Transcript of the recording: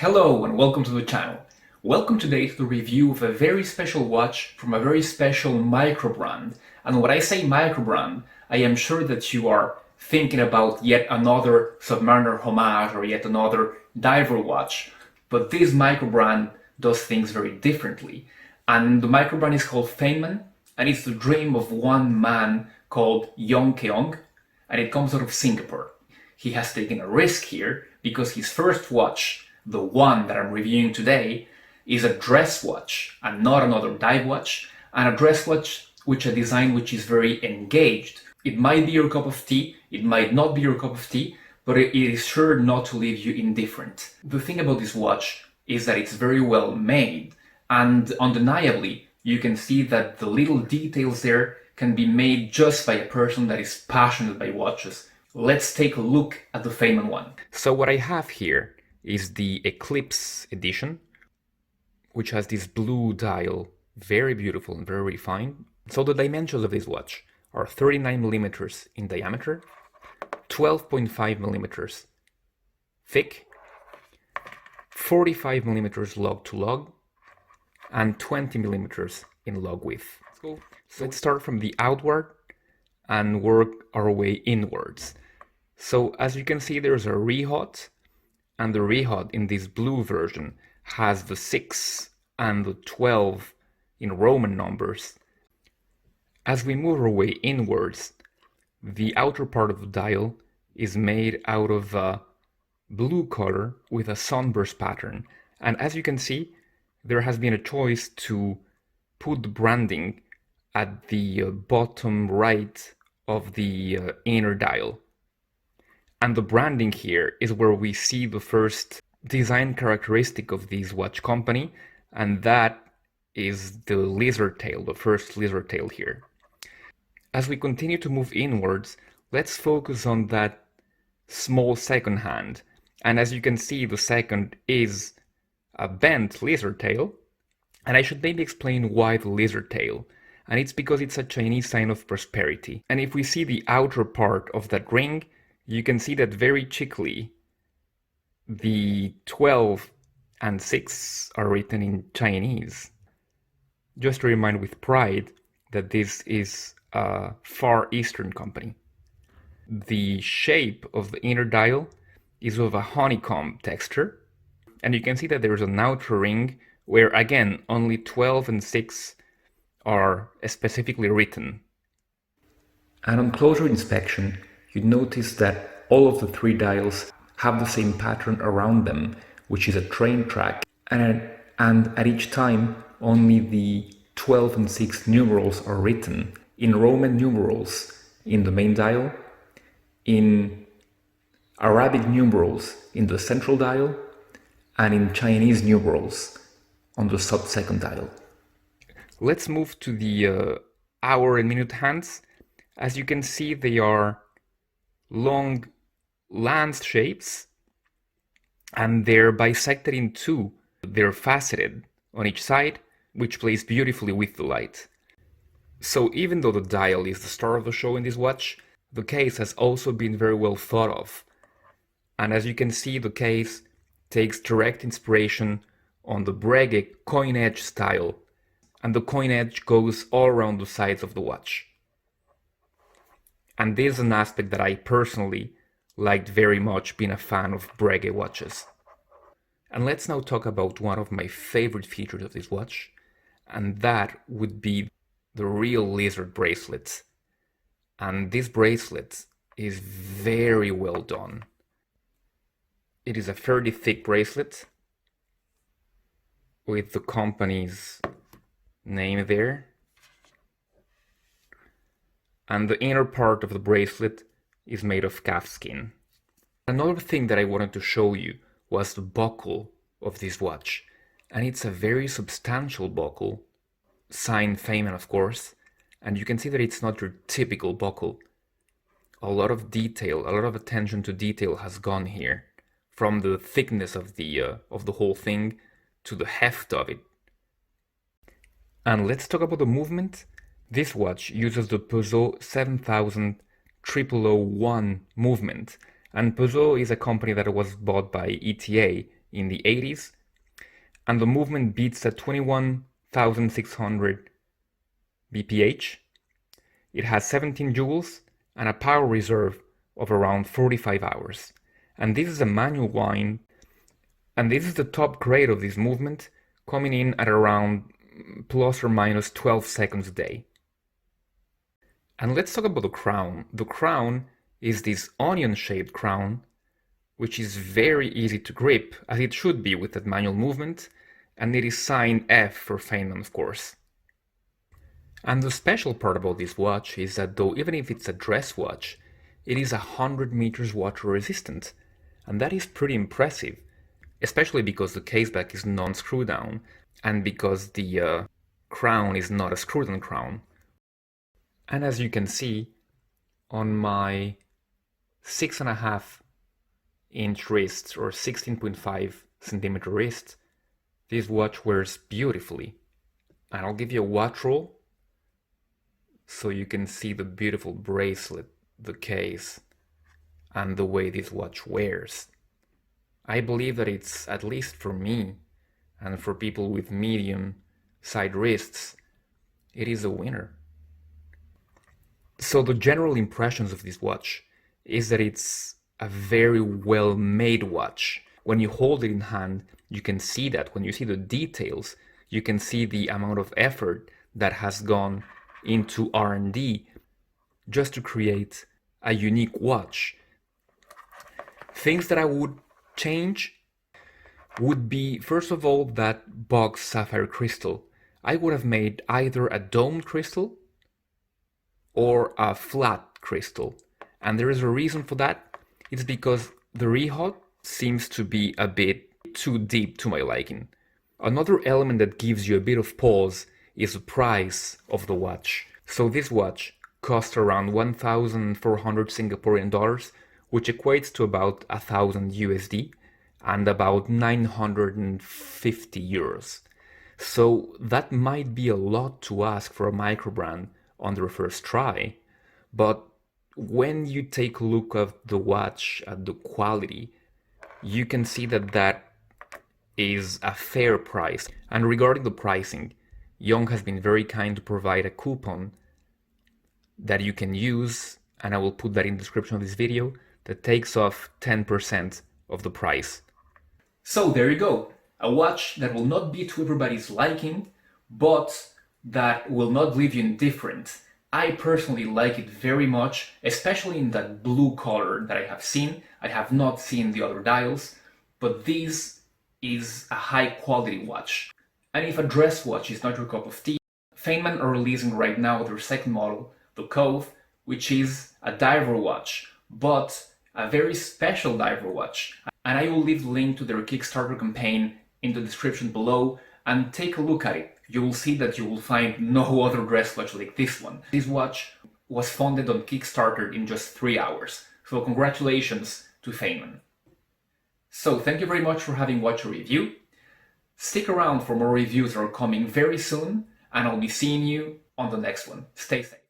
Hello and welcome to the channel. Welcome today to the review of a very special watch from a very special microbrand. And when I say microbrand, I am sure that you are thinking about yet another Submariner homage or yet another diver watch. But this microbrand does things very differently. And the microbrand is called Feynman, and it's the dream of one man called Yong Keong, and it comes out of Singapore. He has taken a risk here because his first watch, the one that I'm reviewing today, is a dress watch and not another dive watch, and a dress watch which a design which is very engaged. It might be your cup of tea, it might not be your cup of tea, but it is sure not to leave you indifferent. The thing about this watch is that it's very well made, and undeniably you can see that the little details there can be made just by a person that is passionate by watches. Let's take a look at the Feynman One. So what I have here is the Eclipse edition, which has this blue dial, very beautiful and very refined. So the dimensions of this watch are 39 millimeters in diameter, 12.5 millimeters thick, 45 millimeters log to log, and 20 millimeters in log width. So let's start from the outward and work our way inwards. So as you can see, there's a rehot, and the rehot in this blue version has the 6 and the 12 in Roman numbers. As we move our way inwards, the outer part of the dial is made out of a blue color with a sunburst pattern. And as you can see, there has been a choice to put the branding at the bottom right of the inner dial. And the branding here is where we see the first design characteristic of this watch company, and that is the lizard tail, the first lizard tail here. As we continue to move inwards, let's focus on that small second hand. And as you can see, the second is a bent lizard tail. And I should maybe explain why the lizard tail. And it's because it's a Chinese sign of prosperity. And if we see the outer part of that ring, you can see that very cheekily the 12 and 6 are written in Chinese. Just to remind with pride that this is a Far Eastern company. The shape of the inner dial is of a honeycomb texture, and you can see that there's an outer ring where again only 12 and 6 are specifically written. And on closer inspection, you notice that all of the 3 dials have the same pattern around them, which is a train track, and at each time only the 12 and 6 numerals are written in Roman numerals in the main dial, in Arabic numerals in the central dial, and in Chinese numerals on the sub-second dial. Let's move to the hour and minute hands. As you can see, they are long lance shapes, and they're bisected in 2. They're faceted on each side, which plays beautifully with the light. So even though the dial is the star of the show in this watch, the case has also been very well thought of. And as you can see, the case takes direct inspiration on the Breguet coin edge style, and the coin edge goes all around the sides of the watch. And this is an aspect that I personally liked very much, being a fan of Breguet watches. And let's now talk about one of my favorite features of this watch, and that would be the real lizard bracelet. And this bracelet is very well done. It is a fairly thick bracelet with the company's name there. And the inner part of the bracelet is made of calf skin. Another thing that I wanted to show you was the buckle of this watch. And it's a very substantial buckle, signed Feynman of course, and you can see that it's not your typical buckle. A lot of detail, a lot of attention to detail has gone here, from the thickness of the whole thing to the heft of it. And let's talk about the movement. This watch uses the Peugeot 7000-0001 movement, and Peugeot is a company that was bought by ETA in the 80s, and the movement beats at 21,600 bph. It has 17 joules and a power reserve of around 45 hours. And this is a manual wind, and this is the top grade of this movement, coming in at around plus or minus 12 seconds a day. And let's talk about the crown. The crown is this onion-shaped crown, which is very easy to grip, as it should be with that manual movement, and it is signed F for Feynman, of course. And the special part about this watch is that though even if it's a dress watch, it is 100 meters water resistant, and that is pretty impressive, especially because the caseback is non-screw down, and because the crown is not a screw-down crown. And as you can see, on my 6.5-inch wrist or 16.5 centimeter wrist, this watch wears beautifully. And I'll give you a watch roll so you can see the beautiful bracelet, the case, and the way this watch wears. I believe that it's, at least for me, and for people with medium side wrists, it is a winner. So the general impressions of this watch is that it's a very well made watch. When you hold it in hand, you can see that. When you see the details, you can see the amount of effort that has gone into R&D just to create a unique watch. Things that I would change would be, first of all, that box sapphire crystal. I would have made either a domed crystal or a flat crystal. And there is a reason for that. It's because the rehaut seems to be a bit too deep to my liking. Another element that gives you a bit of pause is the price of the watch. So this watch cost around 1,400 Singaporean dollars, which equates to about 1,000 USD and about 950 euros. So that might be a lot to ask for a microbrand on their first try, but when you take a look at the watch, at the quality, you can see that that is a fair price. And regarding the pricing, Young has been very kind to provide a coupon that you can use, and I will put that in the description of this video, that takes off 10% of the price. So there you go, a watch that will not be to everybody's liking, but that will not leave you indifferent. I personally like it very much, especially in that blue color that I have seen. I have not seen the other dials, but this is a high quality watch. And if a dress watch is not your cup of tea, Feynman are releasing right now their second model, the COVE, which is a diver watch, but a very special diver watch. And I will leave the link to their Kickstarter campaign in the description below, and take a look at it. You will see that you will find no other dress watch like this one. This watch was funded on Kickstarter in just 3 hours. So congratulations to Feynman. So thank you very much for having watched a review. Stick around for more reviews that are coming very soon, and I'll be seeing you on the next one. Stay safe.